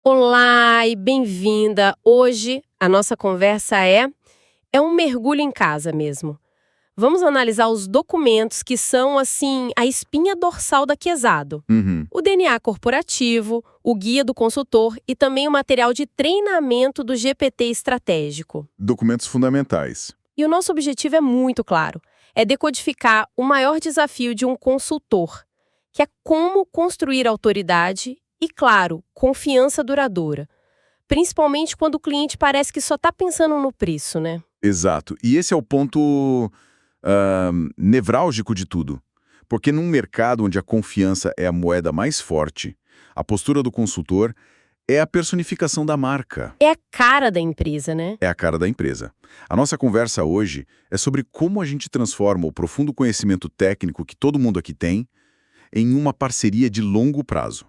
Olá e bem-vinda. Hoje a nossa conversa é um mergulho em casa mesmo. Vamos analisar os documentos que são, assim, a espinha dorsal da Quesado. Uhum. O DNA corporativo, o guia do consultor e também o material de treinamento do GPT estratégico. Documentos fundamentais. E o nosso objetivo é muito claro: é decodificar o maior desafio de um consultor, que é como construir autoridade e, claro, confiança duradoura. Principalmente quando o cliente parece que só está pensando no preço, né? Exato. E esse é o ponto nevrálgico de tudo. Porque num mercado onde a confiança é a moeda mais forte, a postura do consultor é a personificação da marca. É a cara da empresa, né? É a cara da empresa. A nossa conversa hoje é sobre como a gente transforma o profundo conhecimento técnico que todo mundo aqui tem em uma parceria de longo prazo.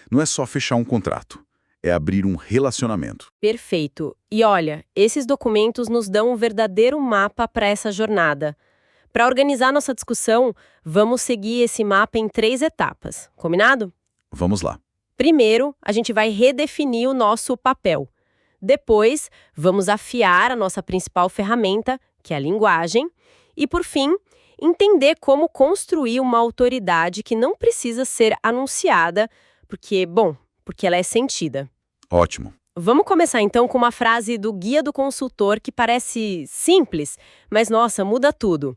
Não é só fechar um contrato, é abrir um relacionamento. Perfeito. E olha, esses documentos nos dão um verdadeiro mapa para essa jornada. Para organizar nossa discussão, vamos seguir esse mapa em 3 etapas, combinado? Vamos lá. Primeiro, a gente vai redefinir o nosso papel. Depois, vamos afiar a nossa principal ferramenta, que é a linguagem. E, por fim, entender como construir uma autoridade que não precisa ser anunciada, porque ela é sentida. Ótimo. Vamos começar então com uma frase do Guia do Consultor que parece simples, mas nossa, muda tudo.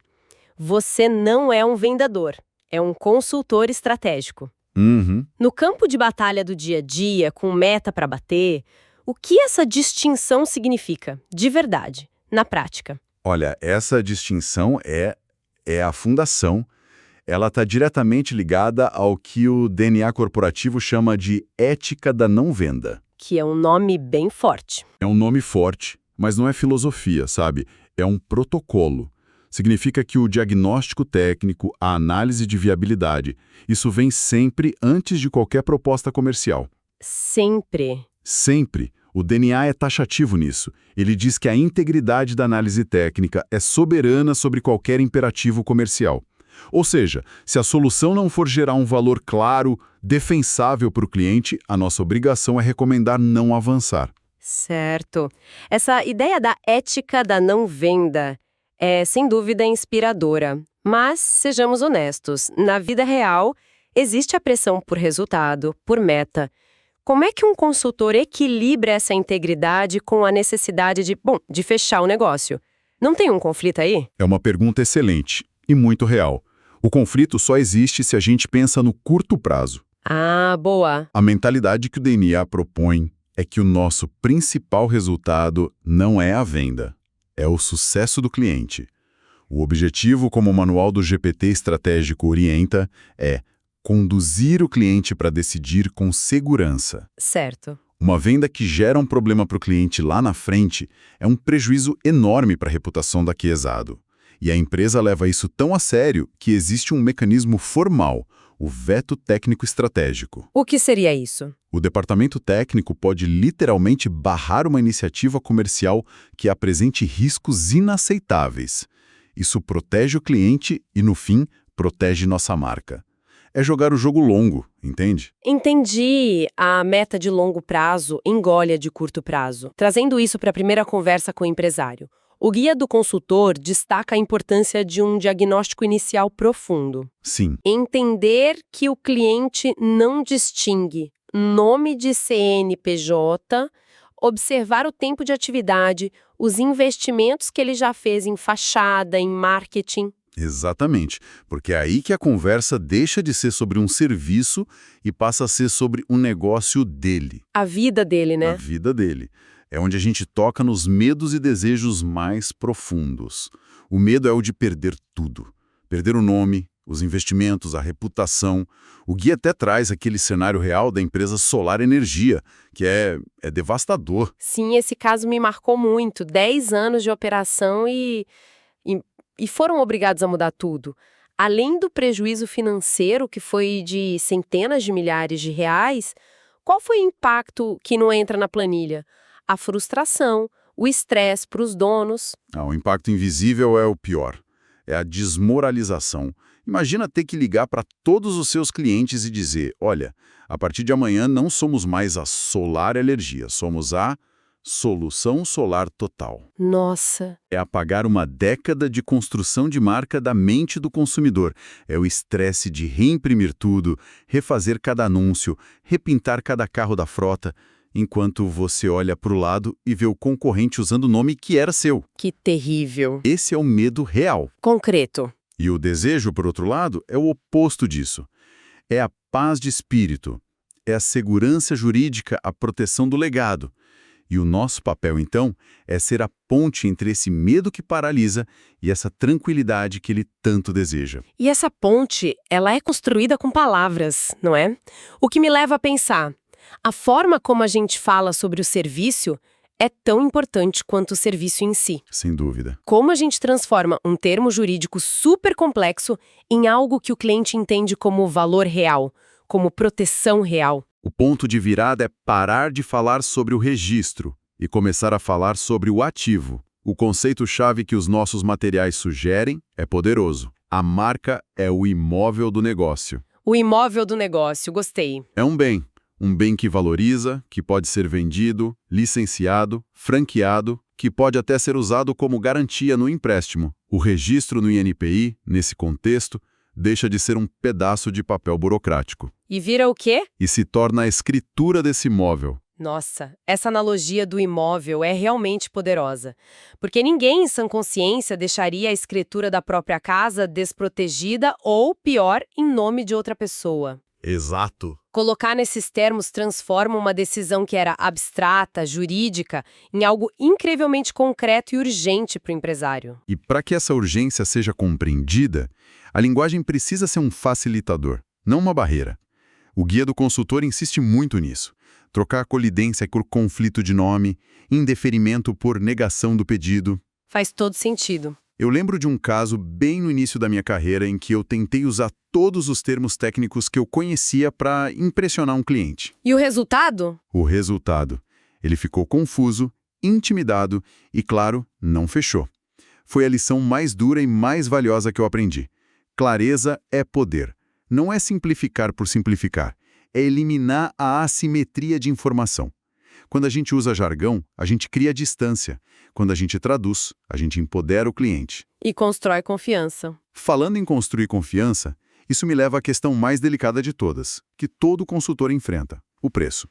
Você não é um vendedor, é um consultor estratégico. Uhum. No campo de batalha do dia a dia, com meta para bater, o que essa distinção significa, de verdade, na prática? Olha, essa distinção é a fundação. Ela está diretamente ligada ao que o DNA corporativo chama de ética da não venda. Que é um nome bem forte. É um nome forte, mas não é filosofia, sabe? É um protocolo. Significa que o diagnóstico técnico, a análise de viabilidade, isso vem sempre antes de qualquer proposta comercial. Sempre. Sempre. O DNA é taxativo nisso. Ele diz que a integridade da análise técnica é soberana sobre qualquer imperativo comercial. Ou seja, se a solução não for gerar um valor claro, defensável para o cliente, a nossa obrigação é recomendar não avançar. Certo. Essa ideia da ética da não venda é, sem dúvida, inspiradora. Mas, sejamos honestos, na vida real, existe a pressão por resultado, por meta. Como é que um consultor equilibra essa integridade com a necessidade de fechar o negócio? Não tem um conflito aí? É uma pergunta excelente e muito real. O conflito só existe se a gente pensa no curto prazo. Ah, boa. A mentalidade que o DNA propõe é que o nosso principal resultado não é a venda, é o sucesso do cliente. O objetivo, como o manual do GPT estratégico orienta, é conduzir o cliente para decidir com segurança. Certo. Uma venda que gera um problema para o cliente lá na frente é um prejuízo enorme para a reputação da Quesado. E a empresa leva isso tão a sério que existe um mecanismo formal, o veto técnico estratégico. O que seria isso? O departamento técnico pode literalmente barrar uma iniciativa comercial que apresente riscos inaceitáveis. Isso protege o cliente e, no fim, protege nossa marca. É jogar o jogo longo, entende? Entendi. A meta de longo prazo engole a de curto prazo. Trazendo isso para a primeira conversa com o empresário. O guia do consultor destaca a importância de um diagnóstico inicial profundo. Sim. Entender que o cliente não distingue nome de CNPJ, observar o tempo de atividade, os investimentos que ele já fez em fachada, em marketing. Exatamente, porque é aí que a conversa deixa de ser sobre um serviço e passa a ser sobre um negócio dele. A vida dele, A né? vida dele. É onde a gente toca nos medos e desejos mais profundos. O medo é o de perder tudo. Perder o nome, os investimentos, a reputação. O guia até traz aquele cenário real da empresa Solar Energia, que é devastador. Sim, esse caso me marcou muito. 10 anos de operação e foram obrigados a mudar tudo. Além do prejuízo financeiro, que foi de centenas de milhares de reais, qual foi o impacto que não entra na planilha? A frustração, o estresse para os donos. O impacto invisível é o pior. É a desmoralização. Imagina ter que ligar para todos os seus clientes e dizer, olha, a partir de amanhã não somos mais a Solar Energia, somos a Solução Solar Total. Nossa, É apagar uma década de construção de marca da mente do consumidor. É o estresse de reimprimir tudo, refazer cada anúncio, repintar cada carro da frota, enquanto você olha para o lado e vê o concorrente usando o nome que era seu. que terrível. Esse é o medo real. Concreto. E o desejo, por outro lado, é o oposto disso. É a paz de espírito, é a segurança jurídica, a proteção do legado. E o nosso papel, então, é ser a ponte entre esse medo que paralisa e essa tranquilidade que ele tanto deseja. E essa ponte, ela é construída com palavras, não é? O que me leva a pensar, a forma como a gente fala sobre o serviço é tão importante quanto o serviço em si. Sem dúvida. Como a gente transforma um termo jurídico super complexo em algo que o cliente entende como valor real, como proteção real. O ponto de virada é parar de falar sobre o registro e começar a falar sobre o ativo. O conceito-chave que os nossos materiais sugerem é poderoso. A marca é o imóvel do negócio. O imóvel do negócio, gostei. É um bem que valoriza, que pode ser vendido, licenciado, franqueado, que pode até ser usado como garantia no empréstimo. O registro no INPI, nesse contexto, deixa de ser um pedaço de papel burocrático E vira o quê? e se torna a escritura desse imóvel. Nossa, essa analogia do imóvel é realmente poderosa. Porque ninguém em sã consciência deixaria a escritura da própria casa desprotegida ou, pior, em nome de outra pessoa. Exato. Colocar nesses termos transforma uma decisão que era abstrata, jurídica, em algo incrivelmente concreto e urgente para o empresário. E para que essa urgência seja compreendida, a linguagem precisa ser um facilitador, não uma barreira. O guia do consultor insiste muito nisso. Trocar a colidência por conflito de nome, indeferimento por negação do pedido. Faz todo sentido. Eu lembro de um caso bem no início da minha carreira em que eu tentei usar todos os termos técnicos que eu conhecia para impressionar um cliente. E o resultado? O resultado: ele ficou confuso, intimidado e, claro, não fechou. Foi a lição mais dura e mais valiosa que eu aprendi. Clareza é poder. Não é simplificar por simplificar. É eliminar a assimetria de informação. Quando a gente usa jargão, a gente cria distância. Quando a gente traduz, a gente empodera o cliente. E constrói confiança. Falando em construir confiança, isso me leva à questão mais delicada de todas, que todo consultor enfrenta: o preço.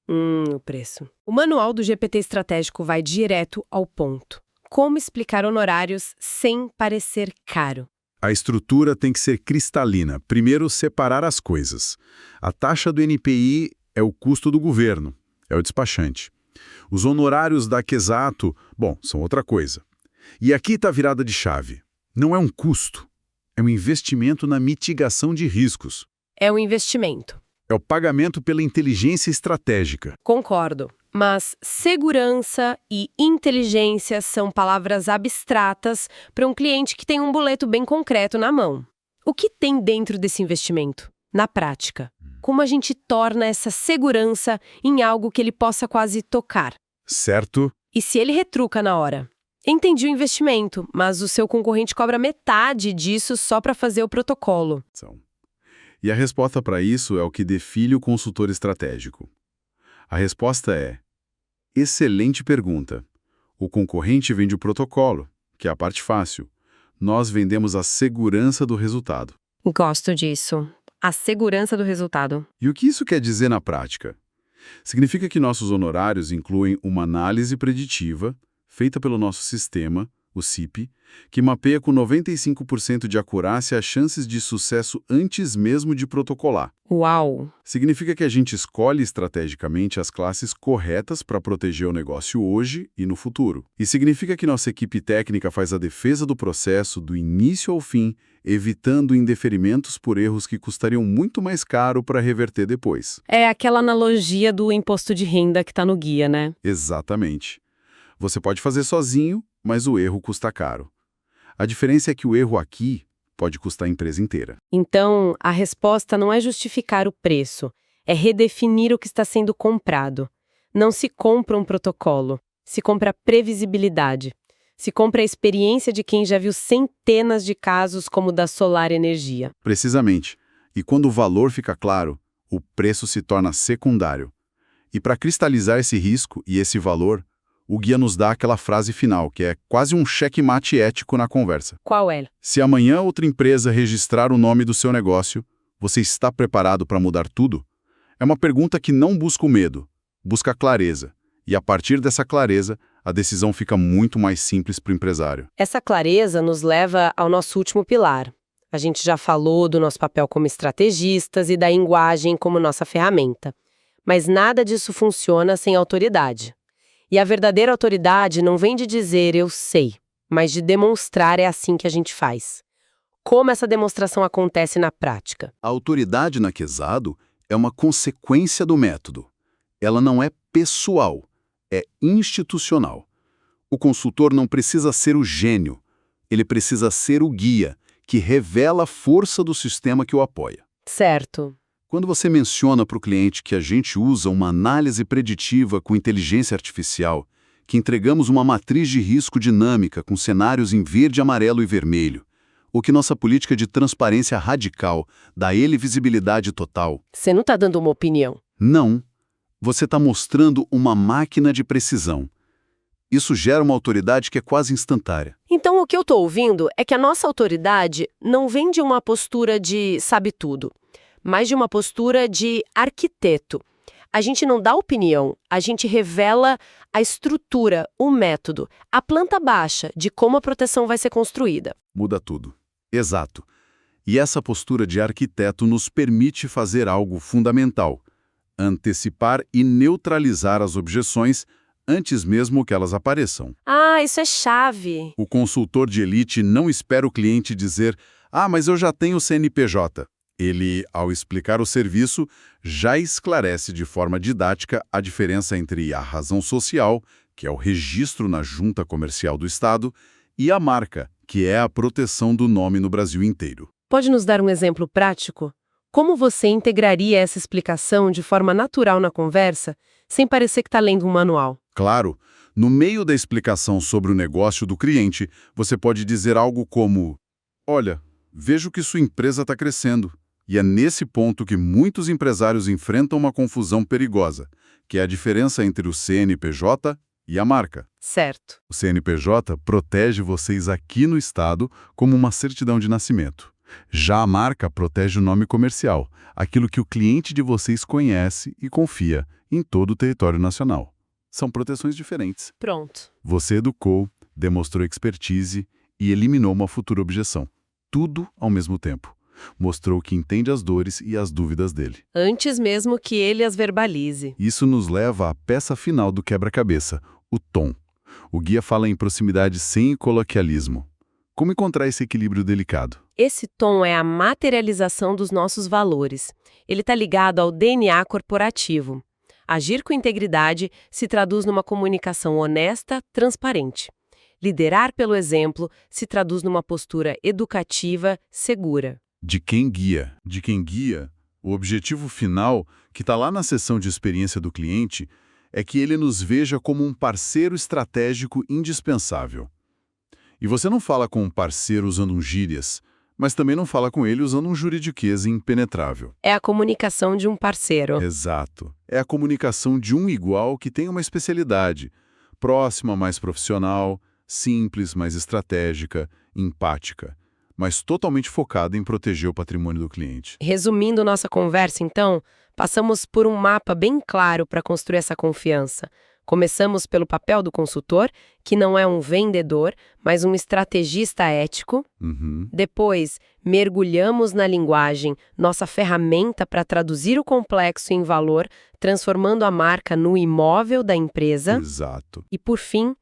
O preço. O manual do GPT estratégico vai direto ao ponto. Como explicar honorários sem parecer caro? A estrutura tem que ser cristalina. Primeiro, separar as coisas. A taxa do NPI é o custo do governo, é o despachante. Os honorários da Quesato, bom, são outra coisa. E aqui está a virada de chave. Não é um custo, é um investimento na mitigação de riscos. É um investimento. É o pagamento pela inteligência estratégica. Concordo. Mas segurança e inteligência são palavras abstratas para um cliente que tem um boleto bem concreto na mão. O que tem dentro desse investimento? Na prática, como a gente torna essa segurança em algo que ele possa quase tocar? Certo? E se ele retruca na hora? Entendi o investimento, mas o seu concorrente cobra metade disso só para fazer o protocolo. E a resposta para isso é o que define o consultor estratégico. A resposta é: excelente pergunta. O concorrente vende o protocolo, que é a parte fácil. Nós vendemos a segurança do resultado. Gosto disso. A segurança do resultado. E o que isso quer dizer na prática? Significa que nossos honorários incluem uma análise preditiva, feita pelo nosso sistema, o CIP, que mapeia com 95% de acurácia as chances de sucesso antes mesmo de protocolar. Uau! Significa que a gente escolhe estrategicamente as classes corretas para proteger o negócio hoje e no futuro. E significa que nossa equipe técnica faz a defesa do processo do início ao fim, evitando indeferimentos por erros que custariam muito mais caro para reverter depois. É aquela analogia do imposto de renda que está no guia, né? Exatamente. Você pode fazer sozinho, mas o erro custa caro. A diferença é que o erro aqui pode custar a empresa inteira. Então, a resposta não é justificar o preço, é redefinir o que está sendo comprado. Não se compra um protocolo, se compra previsibilidade. Se compra a experiência de quem já viu centenas de casos como o da Solar Energia. Precisamente. E quando o valor fica claro, o preço se torna secundário. E para cristalizar esse risco e esse valor, o guia nos dá aquela frase final, que é quase um checkmate ético na conversa. Qual é? Se amanhã outra empresa registrar o nome do seu negócio, você está preparado para mudar tudo? É uma pergunta que não busca o medo, busca a clareza. E a partir dessa clareza, a decisão fica muito mais simples para o empresário. Essa clareza nos leva ao nosso último pilar. A gente já falou do nosso papel como estrategistas e da linguagem como nossa ferramenta. Mas nada disso funciona sem autoridade. E a verdadeira autoridade não vem de dizer eu sei, mas de demonstrar é assim que a gente faz. Como essa demonstração acontece na prática? A autoridade na Quesado é uma consequência do método. Ela não é pessoal, é institucional. O consultor não precisa ser o gênio, ele precisa ser o guia, que revela a força do sistema que o apoia. Certo. Quando você menciona para o cliente que a gente usa uma análise preditiva com inteligência artificial, que entregamos uma matriz de risco dinâmica com cenários em verde, amarelo e vermelho, ou que nossa política de transparência radical dá a ele visibilidade total. Você não está dando uma opinião. Não. Você está mostrando uma máquina de precisão. Isso gera uma autoridade que é quase instantânea. Então o que eu estou ouvindo é que a nossa autoridade não vem de uma postura de sabe tudo, mas de uma postura de arquiteto. A gente não dá opinião, a gente revela a estrutura, o método, a planta baixa de como a proteção vai ser construída. Muda tudo. Exato. E essa postura de arquiteto nos permite fazer algo fundamental: antecipar e neutralizar as objeções antes mesmo que elas apareçam. Ah, isso é chave. O consultor de elite não espera o cliente dizer mas eu já tenho CNPJ. Ele, ao explicar o serviço, já esclarece de forma didática a diferença entre a razão social, que é o registro na Junta Comercial do Estado, e a marca, que é a proteção do nome no Brasil inteiro. Pode nos dar um exemplo prático? Como você integraria essa explicação de forma natural na conversa, sem parecer que está lendo um manual? Claro, no meio da explicação sobre o negócio do cliente, você pode dizer algo como: olha, vejo que sua empresa está crescendo. E é nesse ponto que muitos empresários enfrentam uma confusão perigosa, que é a diferença entre o CNPJ e a marca. Certo. O CNPJ protege vocês aqui no Estado como uma certidão de nascimento. Já a marca protege o nome comercial, aquilo que o cliente de vocês conhece e confia em todo o território nacional. São proteções diferentes. Pronto. Você educou, demonstrou expertise e eliminou uma futura objeção. Tudo ao mesmo tempo. Mostrou que entende as dores e as dúvidas dele. Antes mesmo que ele as verbalize. Isso nos leva à peça final do quebra-cabeça, o tom. O guia fala em proximidade sem coloquialismo. Como encontrar esse equilíbrio delicado? Esse tom é a materialização dos nossos valores. Ele está ligado ao DNA corporativo. Agir com integridade se traduz numa comunicação honesta, transparente. Liderar pelo exemplo se traduz numa postura educativa, segura. De quem guia? De quem guia, o objetivo final, que está lá na seção de experiência do cliente, é que ele nos veja como um parceiro estratégico indispensável. E você não fala com um parceiro usando um gírias, mas também não fala com ele usando um juridiquês impenetrável. É a comunicação de um parceiro. Exato. É a comunicação de um igual que tem uma especialidade, próxima, mais profissional, simples, mais estratégica, empática, mas totalmente focada em proteger o patrimônio do cliente. Resumindo nossa conversa, então, passamos por um mapa bem claro para construir essa confiança. Começamos pelo papel do consultor, que não é um vendedor, mas um estrategista ético. Depois, mergulhamos na linguagem, nossa ferramenta para traduzir o complexo em valor, transformando a marca no imóvel da empresa. Exato. E, por fim,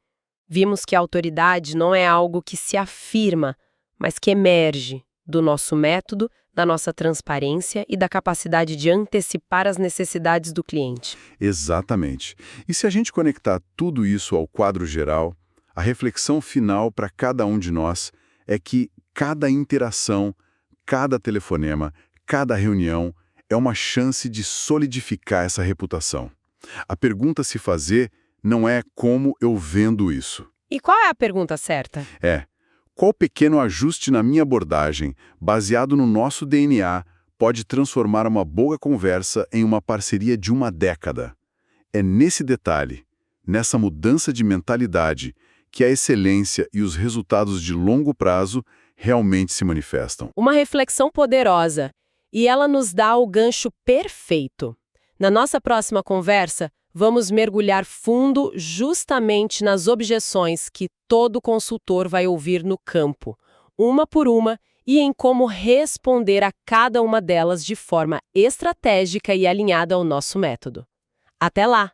vimos que a autoridade não é algo que se afirma, mas que emerge do nosso método, da nossa transparência e da capacidade de antecipar as necessidades do cliente. Exatamente. E se a gente conectar tudo isso ao quadro geral, a reflexão final para cada um de nós é que cada interação, cada telefonema, cada reunião é uma chance de solidificar essa reputação. A pergunta a se fazer não é como eu vendo isso, E qual é a pergunta certa? Qual pequeno ajuste na minha abordagem, baseado no nosso DNA, pode transformar uma boa conversa em uma parceria de uma década? É nesse detalhe, nessa mudança de mentalidade, que a excelência e os resultados de longo prazo realmente se manifestam. Uma reflexão poderosa. E ela nos dá o gancho perfeito. Na nossa próxima conversa, vamos mergulhar fundo justamente nas objeções que todo consultor vai ouvir no campo, uma por uma, e em como responder a cada uma delas de forma estratégica e alinhada ao nosso método. Até lá!